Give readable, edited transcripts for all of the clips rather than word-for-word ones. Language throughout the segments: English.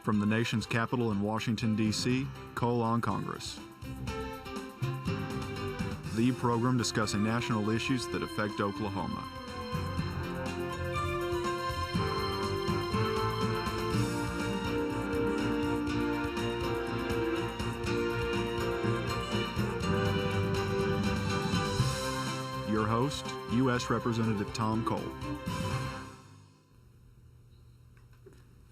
From the nation's capital in Washington, D.C., Cole on Congress. The program discussing national issues that affect Oklahoma. Your host, U.S. Representative Tom Cole.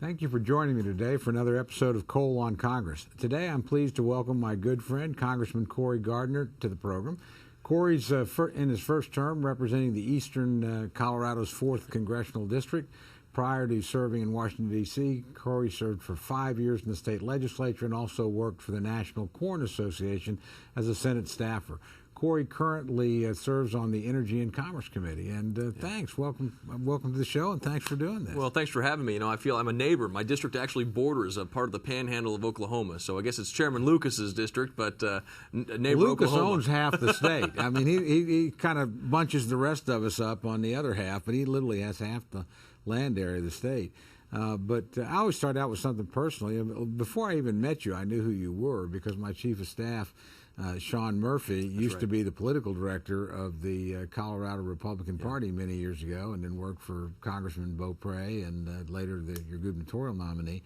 Thank you for joining me today for another episode of Cole on Congress. Today I'm pleased to welcome my good friend, Congressman Cory Gardner, to the program. Cory's in his first term representing the Eastern Colorado's 4th Congressional District. Prior to serving in Washington, D.C., Cory served for 5 years in the state legislature and also worked for the National Corn Association as a Senate staffer. Cory currently serves on the Energy and Commerce Committee, and thanks. Welcome to the show, and thanks for doing this. Well, thanks for having me. You know, I feel I'm a neighbor. My district actually borders a part of the panhandle of Oklahoma, so I guess it's Chairman Lucas's district, but neighbor Lucas Oklahoma. owns half the state. I mean, he kind of bunches the rest of us up on the other half, but he literally has half the land area of the state. But I always start out with something personally. Before I even met you, I knew who you were because my chief of staff, Sean Murphy, used to be the political director of the Colorado Republican Party many years ago, and then worked for Congressman Beaupre and later your gubernatorial nominee.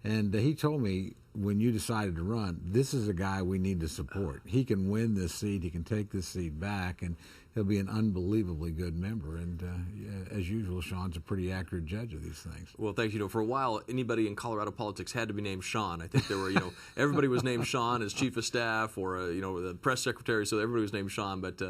And he told me when you decided to run, this is a guy we need to support. He can win this seat. He can take this seat back, and he'll be an unbelievably good member. And as usual, Sean's a pretty accurate judge of these things. Well, thanks. You know, for a while, anybody in Colorado politics had to be named Sean. I think there were, everybody was named Sean as chief of staff or, the press secretary. So everybody was named Sean. But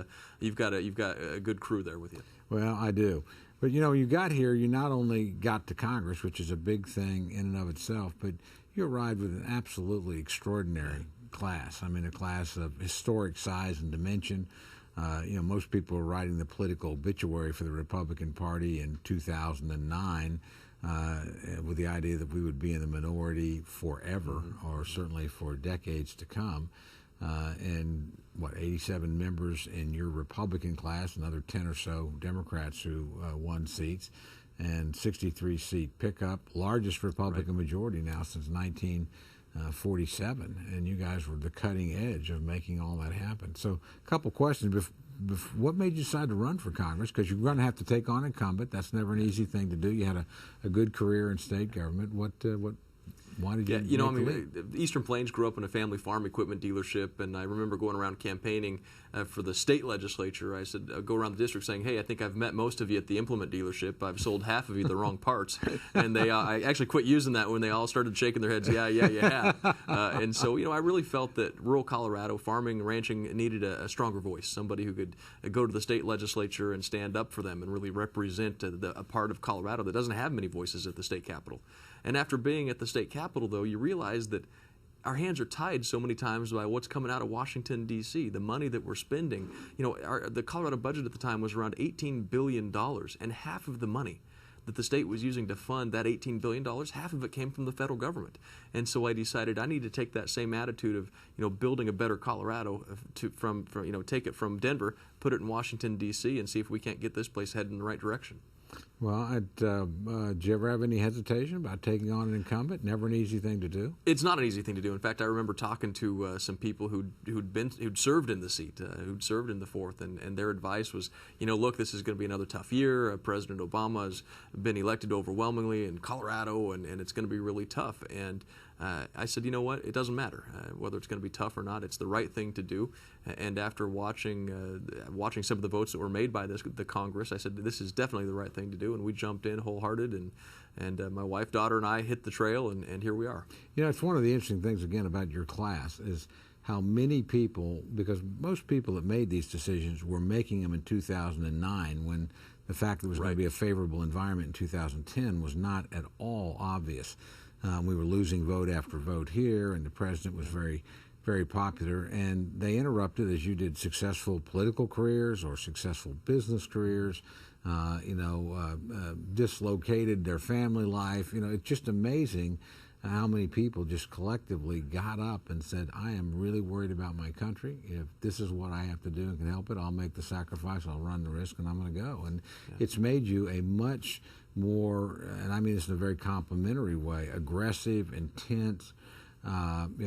you've got a good crew there with you. Well, I do. But, you got here, you not only got to Congress, which is a big thing in and of itself, but you arrived with an absolutely extraordinary class. I mean, a class of historic size and dimension. Most people were writing the political obituary for the Republican Party in 2009 with the idea that we would be in the minority forever, or certainly for decades to come. And 87 members in your Republican class, another 10 or so Democrats who won seats, and 63-seat pickup, largest Republican majority now since 1947. And you guys were the cutting edge of making all that happen. So a couple questions. What made you decide to run for Congress? Because you're going to have to take on an incumbent. That's never an easy thing to do. You had a good career in state government. Why did you the Eastern Plains grew up in a family farm equipment dealership, and I remember going around campaigning for the state legislature. I said, go around the district saying, hey, I think I've met most of you at the implement dealership. I've sold half of you the wrong parts. And I actually quit using that when they all started shaking their heads, yeah, you have. And so, I really felt that rural Colorado, farming, ranching, needed a stronger voice, somebody who could go to the state legislature and stand up for them and really represent a part of Colorado that doesn't have many voices at the state capitol. And after being at the state capitol, though, you realize that our hands are tied so many times by what's coming out of Washington, D.C., the money that we're spending. The Colorado budget at the time was around $18 billion, and half of the money that the state was using to fund that $18 billion, half of it came from the federal government. And so I decided I need to take that same attitude of, building a better Colorado take it from Denver, put it in Washington, D.C., and see if we can't get this place headed in the right direction. Well, did you ever have any hesitation about taking on an incumbent? Never an easy thing to do. It's not an easy thing to do. In fact, I remember talking to some people who'd served in the seat, who'd served in the 4th, and their advice was, look, this is going to be another tough year. President Obama has been elected overwhelmingly in Colorado, and it's going to be really tough. And I said, you know what? It doesn't matter whether it's going to be tough or not. It's the right thing to do. And after watching some of the votes that were made by the Congress, I said, this is definitely the right thing to do. And we jumped in wholehearted, and my wife, daughter, and I hit the trail, and here we are. It's one of the interesting things, again, about your class is how many people, because most people that made these decisions were making them in 2009 when the fact that it was going to be a favorable environment in 2010 was not at all obvious. We were losing vote after vote here, and the president was very, very popular. And they interrupted, as you did, successful political careers or successful business careers, dislocated their family life. It's just amazing how many people just collectively got up and said, I am really worried about my country. If this is what I have to do and can help it, I'll make the sacrifice, I'll run the risk, and I'm going to go. And it's made you a much more, and I mean this in a very complimentary way, aggressive, intense,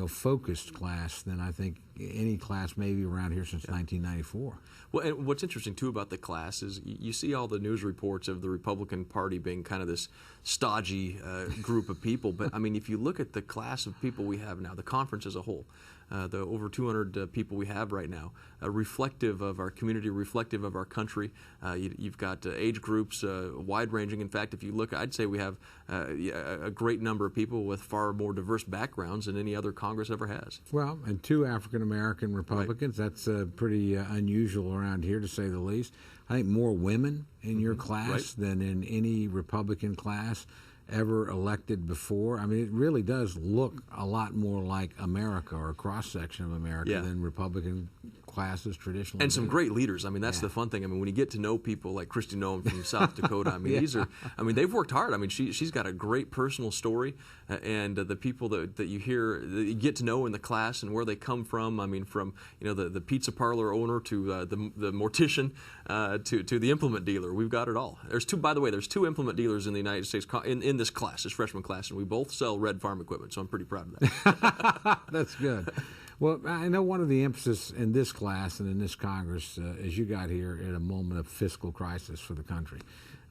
focused class than I think any class maybe around here since 1994. Well, and what's interesting too about the class is you see all the news reports of the Republican Party being kind of this stodgy group of people. But I mean, if you look at the class of people we have now, the conference as a whole, the over 200 people we have right now, reflective of our community, reflective of our country. You've got age groups, wide-ranging. In fact, if you look, I'd say we have a great number of people with far more diverse backgrounds than any other Congress ever has. Well, and 2 African-American Republicans, Right. That's pretty unusual around here, to say the least. I think more women in your class Right. than in any Republican class ever elected before. I mean, it really does look a lot more like America, or a cross-section of America, Yeah. than Republican classes traditionally And some do. great leaders. I mean, that's Yeah. the fun thing. I mean, when you get to know people like Kristi Noem from South Dakota, I mean, they've worked hard. I mean, she's got a great personal story, and the people that you hear, that you get to know in the class and where they come from. I mean, from the pizza parlor owner to the mortician to the implement dealer. We've got it all. By the way, there's 2 implement dealers in the United States in this class, this freshman class, and we both sell red farm equipment. So I'm pretty proud of that. That's good. Well, I know one of the emphasis in this class and in this Congress is you got here at a moment of fiscal crisis for the country,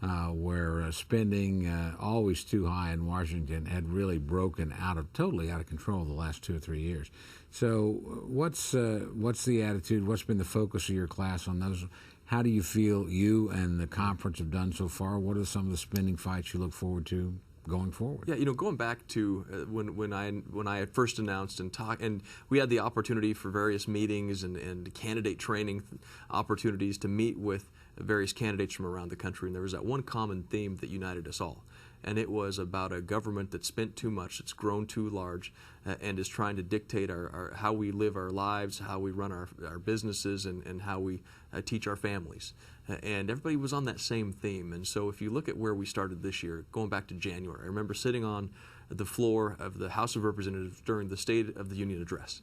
where spending, always too high in Washington, had really broken totally out of control the last 2 or 3 years. So what's the attitude? What's been the focus of your class on those? How do you feel you and the conference have done so far? What are some of the spending fights you look forward to going forward? Yeah, going back to when I had first announced and we had the opportunity for various meetings and candidate training opportunities to meet with various candidates from around the country, and there was that one common theme that united us all. And it was about a government that spent too much, that's grown too large, and is trying to dictate how we live our lives, how we run our businesses, and how we teach our families. And everybody was on that same theme. And so if you look at where we started this year, going back to January, I remember sitting on the floor of the House of Representatives during the State of the Union address.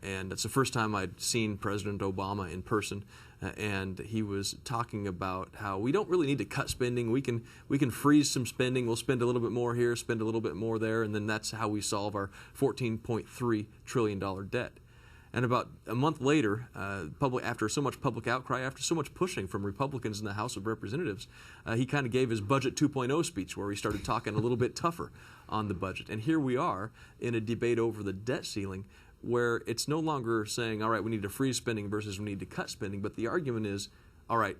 And that's the first time I'd seen President Obama in person, and he was talking about how we don't really need to cut spending. We can freeze some spending. We'll spend a little bit more here, spend a little bit more there, and then that's how we solve our $14.3 trillion debt. And about a month later, after so much public outcry, after so much pushing from Republicans in the House of Representatives, he kind of gave his Budget 2.0 speech where he started talking a little bit tougher on the budget. And here we are in a debate over the debt ceiling, where it's no longer saying, all right, we need to freeze spending versus we need to cut spending, but the argument is, all right,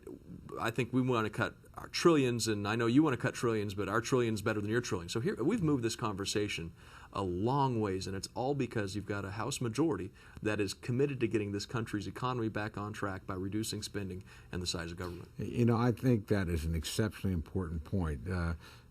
I think we want to cut our trillions, and I know you want to cut trillions, but our trillions better than your trillion. So here we've moved this conversation a long ways, and it's all because you've got a House majority that is committed to getting this country's economy back on track by reducing spending and the size of government. I think that is an exceptionally important point.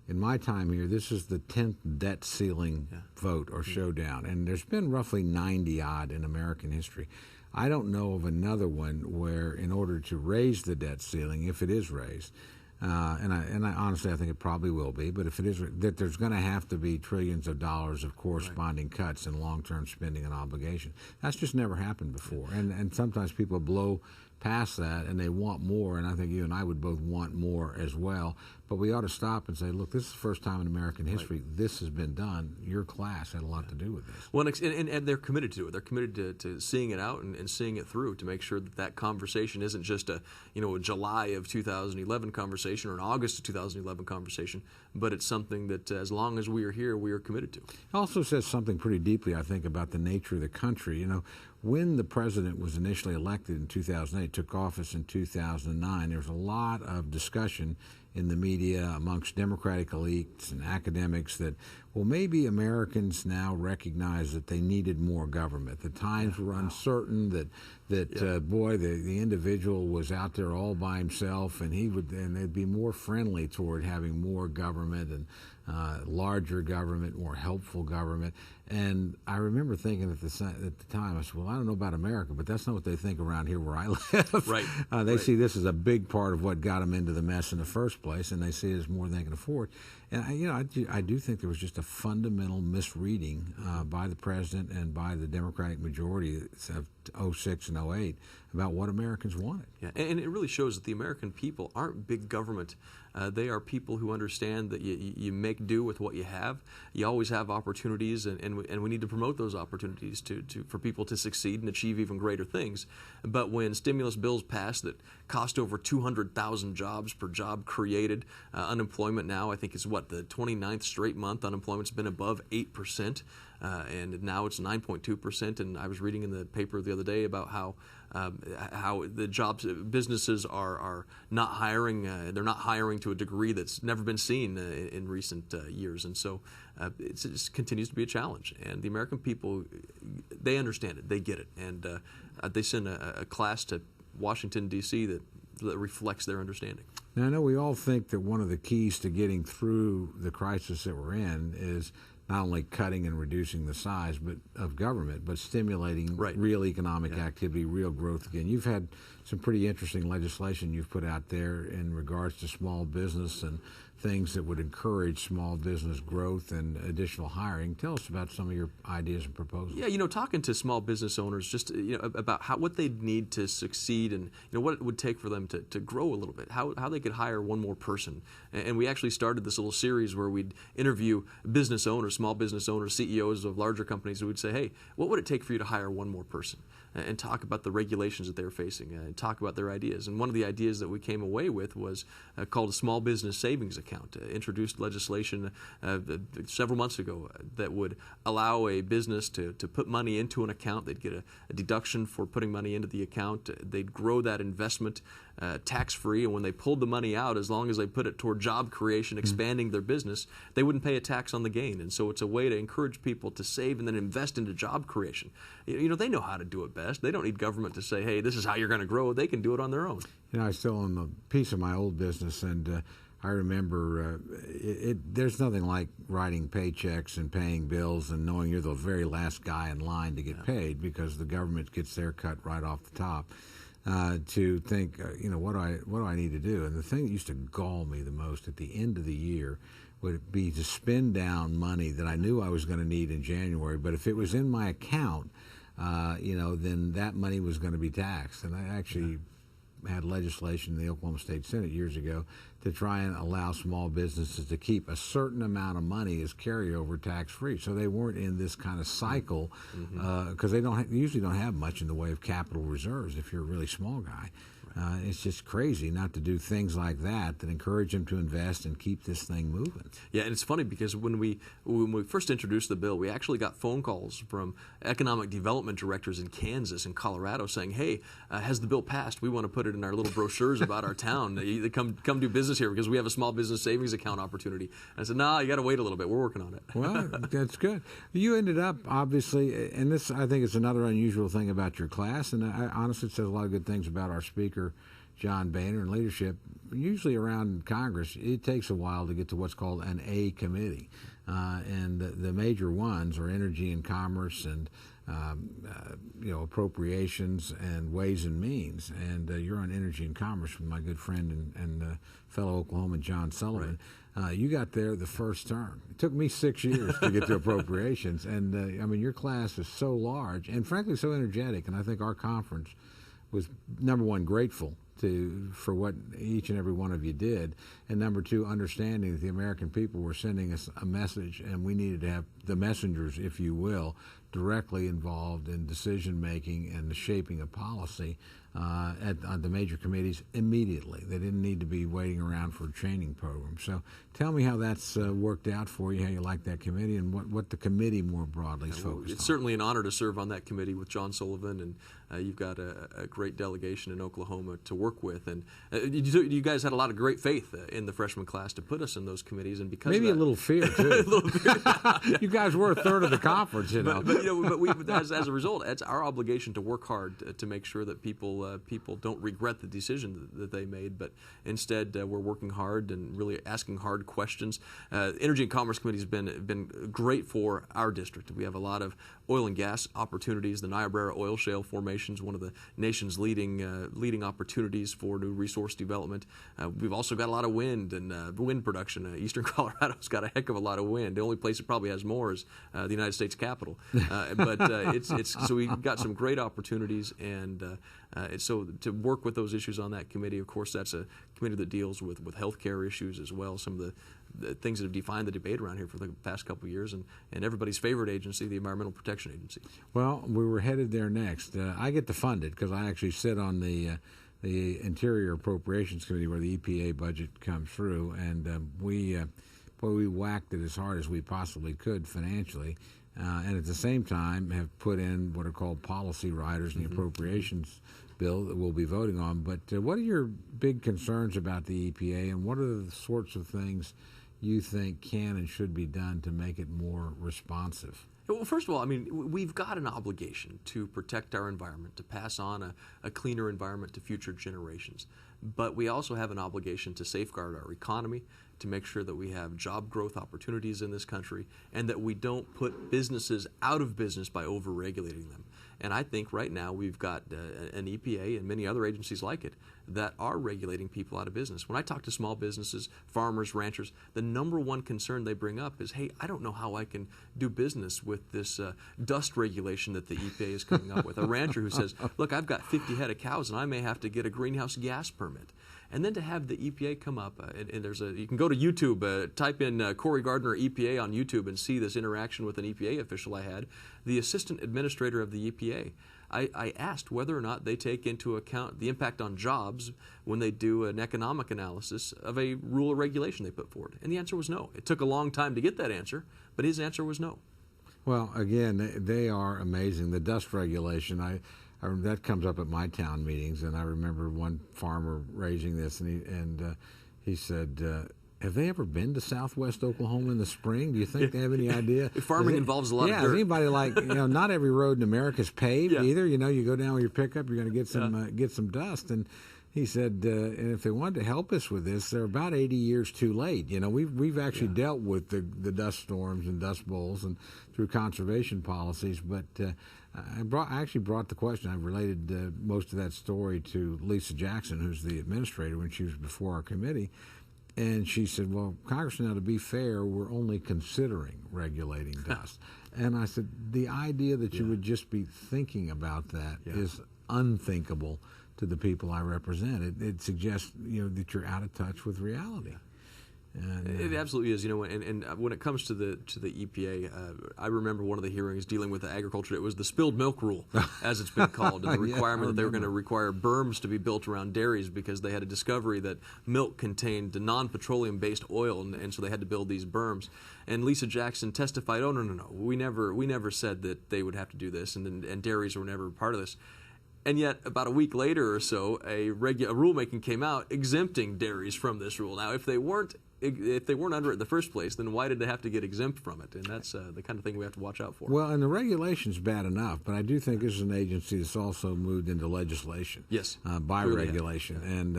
In my time here, this is the 10th debt ceiling vote or showdown, and there's been roughly 90-odd in American history. I don't know of another one where, in order to raise the debt ceiling, if it is raised, and I honestly I think it probably will be, but if it is, that there's going to have to be trillions of dollars of corresponding cuts in long-term spending and obligation. That's just never happened before, and sometimes people blow past that and they want more, and I think you and I would both want more as well. But we ought to stop and say, look, this is the first time in American history this has been done. Your class had a lot to do with this. Well, and they're committed to it. They're committed to seeing it out and seeing it through to make sure that conversation isn't just a July of 2011 conversation or an August of 2011 conversation, but it's something that as long as we are here, we are committed to. It also says something pretty deeply, I think, about the nature of the country. When the president was initially elected in 2008, took office in 2009, there was a lot of discussion in the media amongst Democratic elites and academics that, well, maybe Americans now recognize that they needed more government. The times were uncertain, that the individual was out there all by himself, and they'd be more friendly toward having more government and larger government, more helpful government. And I remember thinking at the time, I said, well, I don't know about America, but that's not what they think around here where I live. Right. They Right. see this as a big part of what got them into the mess in the first place, and they see it as more than they can afford. And I do think there was just a fundamental misreading by the president and by the Democratic majority of 06 and 08 about what Americans wanted. Yeah, and it really shows that the American people aren't big government. They are people who understand that you make do with what you have. You always have opportunities, and we need to promote those opportunities for people to succeed and achieve even greater things. But when stimulus bills pass that cost over 200,000 jobs per job created, unemployment now I think is the 29th straight month unemployment's been above 8%. And now it's 9.2%. And I was reading in the paper the other day about how the businesses are not hiring. They're not hiring to a degree that's never been seen in recent years. And so it just continues to be a challenge. And the American people, they understand it. They get it. And they send a class to Washington, D.C. that reflects their understanding. Now, I know we all think that one of the keys to getting through the crisis that we're in is not only cutting and reducing the size of government, but stimulating real economic activity, real growth again. You've had some pretty interesting legislation you've put out there in regards to small business and things that would encourage small business growth and additional hiring. Tell us about some of your ideas and proposals. Yeah, talking to small business owners just about what they'd need to succeed and what it would take for them to grow a little bit, how they could hire one more person. And we actually started this little series where we'd interview business owners, small business owners, CEOs of larger companies who would say, hey, what would it take for you to hire one more person? And talk about the regulations that they're facing and talk about their ideas. And one of the ideas that we came away with was called a small business savings account. Introduced legislation several months ago that would allow a business to put money into an account. They'd get a deduction for putting money into the account. They'd grow that investment tax-free, and when they pulled the money out, as long as they put it toward job creation, expanding their business, they wouldn't pay a tax on the gain. And so it's a way to encourage people to save and then invest into job creation. They know how to do it best. They don't need government to say, hey, this is how you're going to grow. They can do it on their own. I still own a piece of my old business, and I remember there's nothing like writing paychecks and paying bills and knowing you're the very last guy in line to get paid because the government gets their cut right off the top. To think, what do I need to do? And the thing that used to gall me the most at the end of the year would be to spend down money that I knew I was going to need in January, but if it was in my account, then that money was going to be taxed. And I actually had legislation in the Oklahoma State Senate years ago to try and allow small businesses to keep a certain amount of money as carryover tax-free, so they weren't in this kind of cycle because they usually don't have much in the way of capital reserves if you're a really small guy. It's just crazy not to do things like that encourage them to invest and keep this thing moving. Yeah, and it's funny because when we first introduced the bill, we actually got phone calls from economic development directors in Kansas and Colorado saying, hey, has the bill passed? We want to put it in our little brochures about our town. They come do business here because we have a small business savings account opportunity. And I said, no, you got to wait a little bit. We're working on it. Well, that's good. You ended up, obviously, and this I think is another unusual thing about your class, and I honestly it says a lot of good things about our speaker, John Boehner, and leadership. Usually around Congress, it takes a while to get to what's called an A committee. And the major ones are Energy and Commerce and appropriations and Ways and Means. And you're on Energy and Commerce with my good friend and fellow Oklahoman John Sullivan. Right. You got there the first term. It took me 6 years to get to appropriations. And, your class is so large and, frankly, so energetic. And I think our conference was, number one, grateful for what each and every one of you did, and number two, understanding that the American people were sending us a message, and we needed to have the messengers, if you will, directly involved in decision making and the shaping of policy at the major committees immediately. They didn't need to be waiting around for a training program. So tell me how that's worked out for you, how you like that committee, and what the committee more broadly is focused on. It's certainly an honor to serve on that committee with John Sullivan, and you've got a great delegation in Oklahoma to work with. And you guys had a lot of great faith in the freshman class to put us in those committees, and because maybe of that, a little fear too. You guys were a third of the conference, you know. But as a result, it's our obligation to work hard to make sure that people don't regret the decision that they made, but instead we're working hard and really asking hard questions. Energy and Commerce Committee has been great for our district. We have a lot of oil and gas opportunities. The Niobrara oil shale formation is one of the nation's leading opportunities for new resource development. We've also got a lot of wind and wind production. Eastern Colorado's got a heck of a lot of wind. The only place it probably has more is the United States Capitol. So we've got some great opportunities, and so to work with those issues on that committee. Of course, that's a committee that deals with healthcare issues as well. Some of the things that have defined the debate around here for the past couple of years, and everybody's favorite agency, the Environmental Protection Agency. Well, we were headed there next. I get to fund it because I actually sit on the Interior Appropriations Committee where the EPA budget comes through, and we whacked it as hard as we possibly could financially, and at the same time have put in what are called policy riders in the appropriations bill that we'll be voting on. But what are your big concerns about the EPA, and what are the sorts of things you think can and should be done to make it more responsive? Well, first of all, I mean, we've got an obligation to protect our environment, to pass on a cleaner environment to future generations. But we also have an obligation to safeguard our economy, to make sure that we have job growth opportunities in this country, and that we don't put businesses out of business by over-regulating them. And I think right now we've got an EPA and many other agencies like it that are regulating people out of business. When I talk to small businesses, farmers, ranchers, the number one concern they bring up is, hey, I don't know how I can do business with this dust regulation that the EPA is coming up with. A rancher who says, look, I've got 50 head of cows and I may have to get a greenhouse gas permit. And then to have the EPA come up, and you can go to YouTube, type in Cory Gardner EPA on YouTube and see this interaction with an EPA official I had, the assistant administrator of the EPA. I asked whether or not they take into account the impact on jobs when they do an economic analysis of a rule or regulation they put forward. And the answer was no. It took a long time to get that answer, but his answer was no. Well, again, they are amazing. The dust regulation, that comes up at my town meetings, and I remember one farmer raising this, and he said, have they ever been to Southwest Oklahoma in the spring? Do you think they have any idea? Farming involves a lot of dirt. Yeah, is anybody not every road in America is paved either. You know, you go down with your pickup, you're going to get some dust. And he said, and if they wanted to help us with this, they're about 80 years too late. You know, we've actually dealt with the dust storms and dust bowls and through conservation policies, but I actually brought the question. I related most of that story to Lisa Jackson, who's the administrator, when she was before our committee. And she said, well, Congressman, now to be fair, we're only considering regulating dust. And I said, the idea that you would just be thinking about that is unthinkable to the people I represent. It suggests, that you're out of touch with reality. And, it absolutely is, and when it comes to the EPA, I remember one of the hearings dealing with the agriculture. It was the spilled milk rule, as it's been called, and the requirement that they were going to require berms to be built around dairies because they had a discovery that milk contained non-petroleum-based oil, and so they had to build these berms. And Lisa Jackson testified, "Oh no, we never said that they would have to do this, and dairies were never part of this." And yet, about a week later or so, a rulemaking came out exempting dairies from this rule. Now, if they weren't under it in the first place, then why did they have to get exempt from it? And that's the kind of thing we have to watch out for. Well, and the regulation's bad enough, but I do think this is an agency that's also moved into legislation. Yes, by regulation. And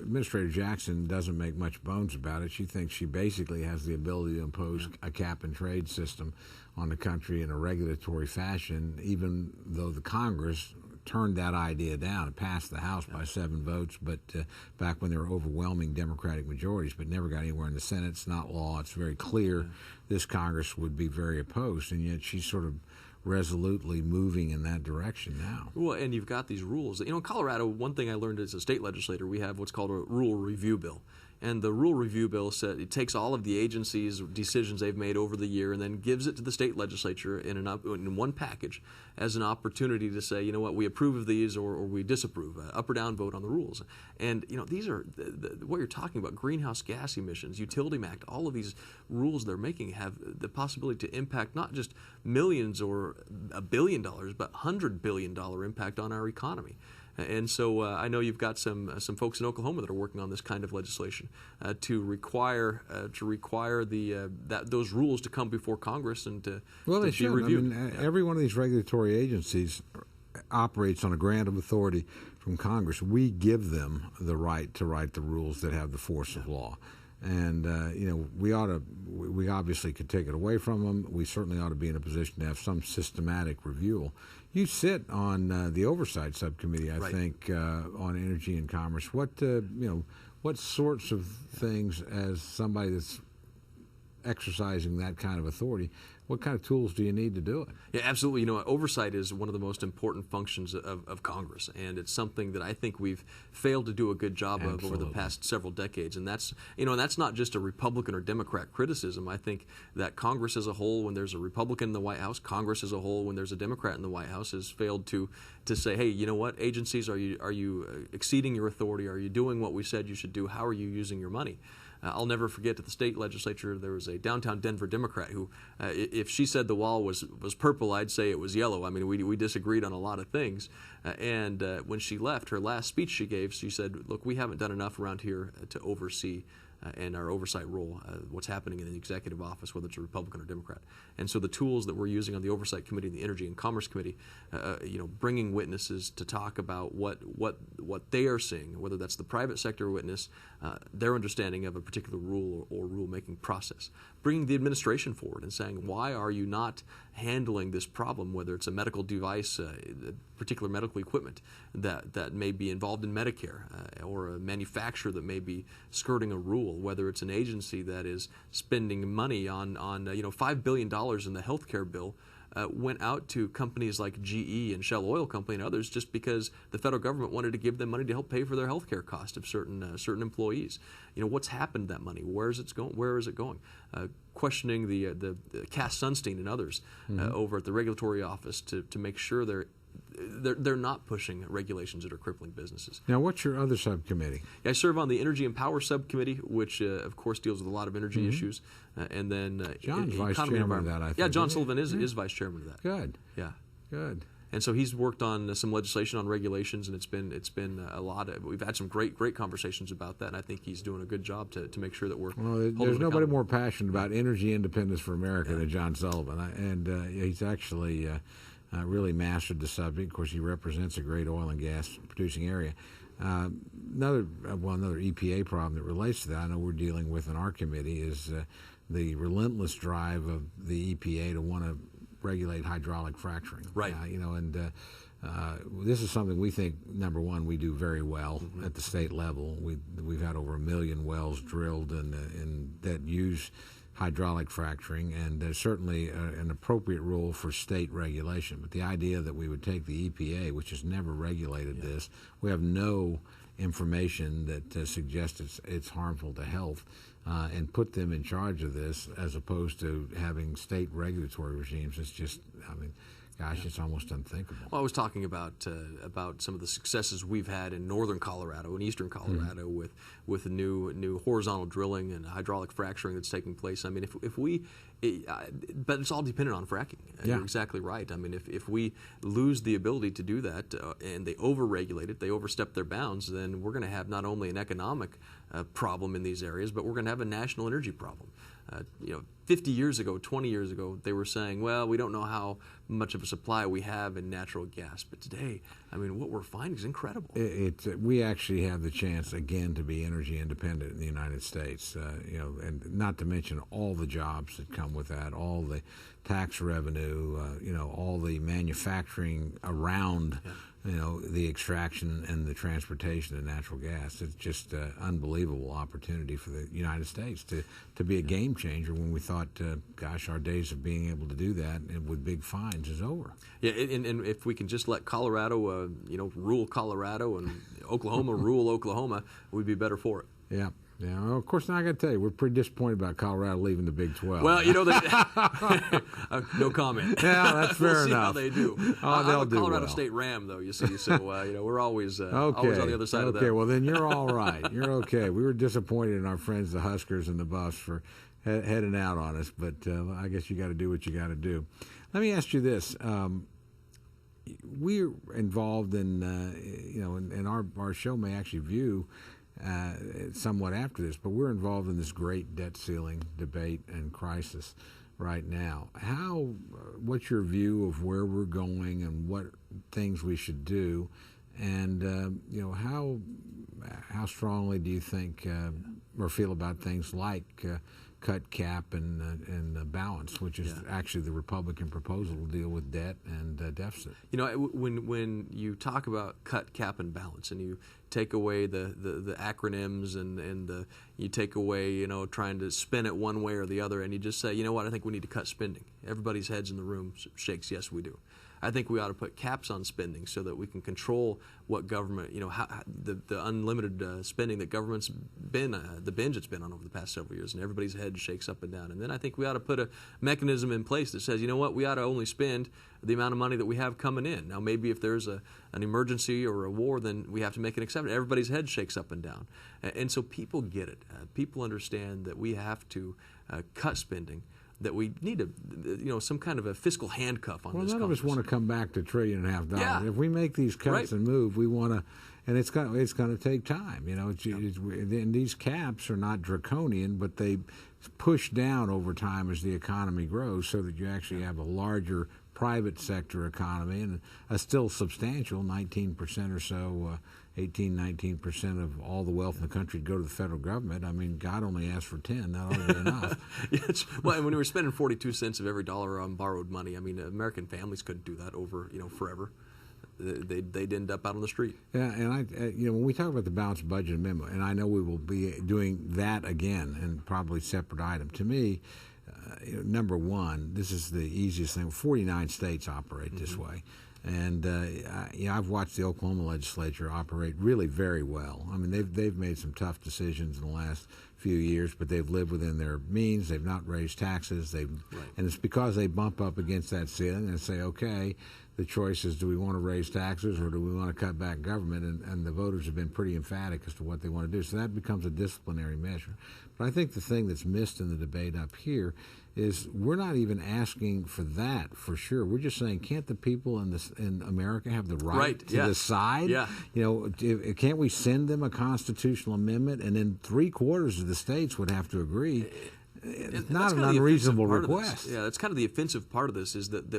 Administrator Jackson doesn't make much bones about it. She thinks she basically has the ability to impose a cap-and-trade system on the country in a regulatory fashion, even though the Congress turned that idea down. It passed the House by 7 votes, but back when there were overwhelming Democratic majorities, but never got anywhere in the Senate. It's not law. It's very clear this Congress would be very opposed, and yet she's sort of resolutely moving in that direction now. Well, and you've got these rules. In Colorado, one thing I learned as a state legislator, we have what's called a rule review bill. And the rule review bill said it takes all of the agencies' decisions they've made over the year and then gives it to the state legislature in one package as an opportunity to say, you know what, we approve of these or we disapprove, up or down vote on the rules. And these are what you're talking about: greenhouse gas emissions, Utility Act. All of these rules they're making have the possibility to impact not just millions or $1 billion, but $100 billion impact on our economy. And so I know you've got some folks in Oklahoma that are working on this kind of legislation to require those rules to come before Congress and to They be should. reviewed. I mean, every one of these regulatory agencies operates on a grant of authority from Congress. We give them the right to write the rules that have the force of law. And we obviously could take it away from them. We certainly ought to be in a position to have some systematic review. You sit on the oversight subcommittee, I think, on energy and commerce. What sorts of things, as somebody that's exercising that kind of authority, what kind of tools do you need to do it? Yeah, absolutely. Oversight is one of the most important functions of Congress, and it's something that I think we've failed to do a good job of over the past several decades. And that's not just a Republican or Democrat criticism. I think that Congress as a whole, when there's a Republican in the White House, Congress as a whole, when there's a Democrat in the White House, has failed to say, hey, you know what, agencies, are you exceeding your authority? Are you doing what we said you should do? How are you using your money? I'll never forget at the state legislature, there was a downtown Denver Democrat who, if she said the wall was purple, I'd say it was yellow. I mean, we disagreed on a lot of things. And when she left, her last speech she gave, she said, look, we haven't done enough around here to oversee and our oversight role, what's happening in the executive office, whether it's a Republican or Democrat. And so the tools that we're using on the Oversight Committee and the Energy and Commerce Committee, bringing witnesses to talk about what they are seeing, whether that's the private sector witness, their understanding of a particular rule or rule-making process. Bringing the administration forward and saying, why are you not handling this problem, whether it's a medical device, particular medical equipment that may be involved in Medicare, or a manufacturer that may be skirting a rule, whether it's an agency that is spending money on $5 billion in the healthcare bill, went out to companies like GE and Shell Oil Company and others just because the federal government wanted to give them money to help pay for their health care cost of certain employees. What's happened to that money? Where is it going? Questioning the Cass Sunstein and others over at the regulatory office to make sure they're not pushing regulations that are crippling businesses. Now, what's your other subcommittee? I serve on the Energy and Power Subcommittee, which, of course, deals with a lot of energy issues. And then John's vice chairman of that, I think. Yeah, John Sullivan is vice chairman of that. Good. Yeah. Good. And so he's worked on some legislation on regulations, and it's been a lot. We've had some great conversations about that, and I think he's doing a good job to make sure that we're. Well, there's nobody more passionate about energy independence for America than John Sullivan, and he's actually really mastered the subject. Of course, he represents a great oil and gas producing area. Another EPA problem that relates to that, I know we're dealing with in our committee, is the relentless drive of the EPA to want to regulate hydraulic fracturing. Right. This is something we think, number one, we do very well at the state level. We've had over 1 million wells drilled and that use hydraulic fracturing, and there's certainly an appropriate role for state regulation. But the idea that we would take the EPA, which has never regulated this, we have no information that suggests it's harmful to health, and put them in charge of this as opposed to having state regulatory regimes, it's just, it's almost unthinkable. Well, I was talking about some of the successes we've had in northern Colorado and eastern Colorado with new horizontal drilling and hydraulic fracturing that's taking place. I mean, but it's all dependent on fracking. You're exactly right. I mean, if we lose the ability to do that and they overregulate it, they overstep their bounds, then we're going to have not only an economic problem in these areas, but we're going to have a national energy problem. 50 years ago, 20 years ago, they were saying, well, we don't know how much of a supply we have in natural gas. But today, what we're finding is incredible. We actually have the chance, again, to be energy independent in the United States, and not to mention all the jobs that come with that, all the tax revenue, all the manufacturing around the extraction and the transportation of natural gas. It's just an unbelievable opportunity for the United States to be a game changer when we thought, our days of being able to do that with big fines is over. Yeah, and if we can just let Colorado, rule Colorado and Oklahoma rule Oklahoma, we'd be better for it. Yeah. Yeah, well, of course, now I got to tell you, we're pretty disappointed about Colorado leaving the Big 12. Well, no comment. Yeah, that's fair we'll see enough. How they do. They'll I'm a do Colorado well. State Ram, though. You see, so we're always okay. always on the other side of that. Okay, well then you're all right. You're okay. We were disappointed in our friends, the Huskers and the Buffs, for heading out on us, but I guess you got to do what you got to do. Let me ask you this. we're involved in, and our show may actually view somewhat after this, but we're involved in this great debt ceiling debate and crisis right now. What's your view of where we're going and what things we should do, and how strongly do you think or feel about things like cut, cap, and balance, which is actually the Republican proposal to deal with debt and deficit? When you talk about cut, cap, and balance, and you take away the acronyms and you take away trying to spin it one way or the other, and you just say, you know what, I think we need to cut spending. Everybody's heads in the room shakes. Yes, we do. I think we ought to put caps on spending so that we can control what government, the unlimited spending that government's been, the binge it's been on over the past several years, and everybody's head shakes up and down. And then I think we ought to put a mechanism in place that says, you know what, we ought to only spend the amount of money that we have coming in. Now, maybe if there's an emergency or a war, then we have to make an exception. Everybody's head shakes up and down. And so people get it. People understand that we have to cut spending, that we need some kind of a fiscal handcuff on this. Well, none of us want to come back to $1.5 trillion. Yeah. If we make these cuts Right. and move, we want to, and it's going to take time. And these caps are not draconian, but they push down over time as the economy grows, so that you actually have a larger private sector economy and a still substantial 19% or so. 18-19% of all the wealth in the country go to the federal government. I mean, God only asked for 10. That ought to be enough. Well, and when we were spending 42 cents of every dollar on borrowed money, I mean, American families couldn't do that over forever. They'd end up out on the street. Yeah, and when we talk about the balanced budget amendment, and I know we will be doing that again, and probably separate item. To me, number one, this is the easiest thing. 49 states operate this way. And I've watched the Oklahoma legislature operate really very well. I mean, they've made some tough decisions in the last few years, but they've lived within their means. They've not raised taxes. And it's because they bump up against that ceiling and say, okay, the choice is, do we want to raise taxes or do we want to cut back government? And the voters have been pretty emphatic as to what they want to do. So that becomes a disciplinary measure. But I think the thing that's missed in the debate up here is we're not even asking for that for sure. We're just saying, can't the people in America have the right to decide? Yeah. Can't we send them a constitutional amendment, and then 3/4 of the states would have to agree? It's not an unreasonable request. Yeah, that's kind of the offensive part of this, is that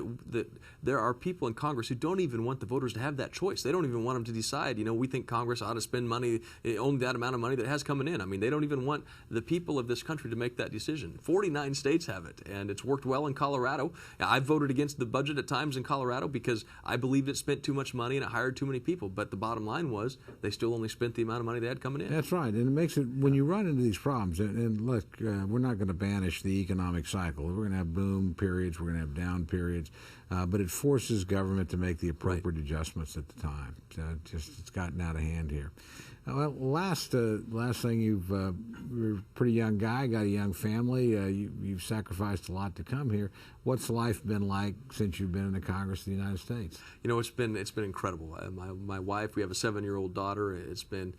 there are people in Congress who don't even want the voters to have that choice. They don't even want them to decide, we think Congress ought to spend money, only that amount of money that has coming in. I mean, they don't even want the people of this country to make that decision. 49 states have it, and it's worked well in Colorado. I've voted against the budget at times in Colorado because I believed it spent too much money and it hired too many people. But the bottom line was they still only spent the amount of money they had coming in. That's right, and it makes it, when you run into these problems, and look, we're not going to banish the economic cycle. We're going to have boom periods, we're going to have down periods, but it forces government to make the appropriate adjustments at the time. So it's gotten out of hand here. Well, last thing, you're a pretty young guy, got a young family. You've sacrificed a lot to come here. What's life been like since you've been in the Congress of the United States? It's been incredible. My wife, we have a 7-year-old daughter. It's been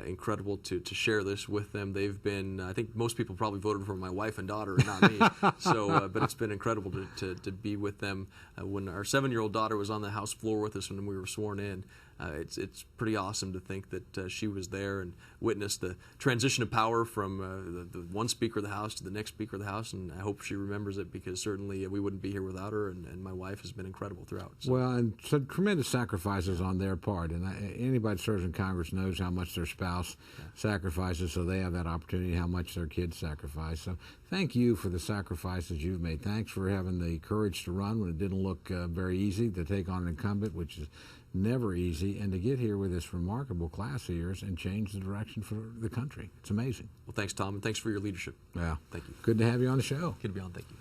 incredible to share this with them. They've been, I think most people probably voted for my wife and daughter and not me. So, but it's been incredible to be with them. When our 7-year-old daughter was on the House floor with us when we were sworn in, it's pretty awesome to think that she was there and witnessed the transition of power from the one Speaker of the House to the next Speaker of the House, and I hope she remembers it, because certainly we wouldn't be here without her, and my wife has been incredible throughout. So. Well, and so tremendous sacrifices on their part, and anybody that serves in Congress knows how much their spouse sacrifices, so they have that opportunity, how much their kids sacrifice. So thank you for the sacrifices you've made. Thanks for having the courage to run when it didn't look very easy, to take on an incumbent, which is never easy, and to get here with this remarkable class of yours and change the direction for the country. It's amazing. Well, thanks, Tom, and thanks for your leadership. Yeah. Thank you. Good to have you on the show. Good to be on. Thank you.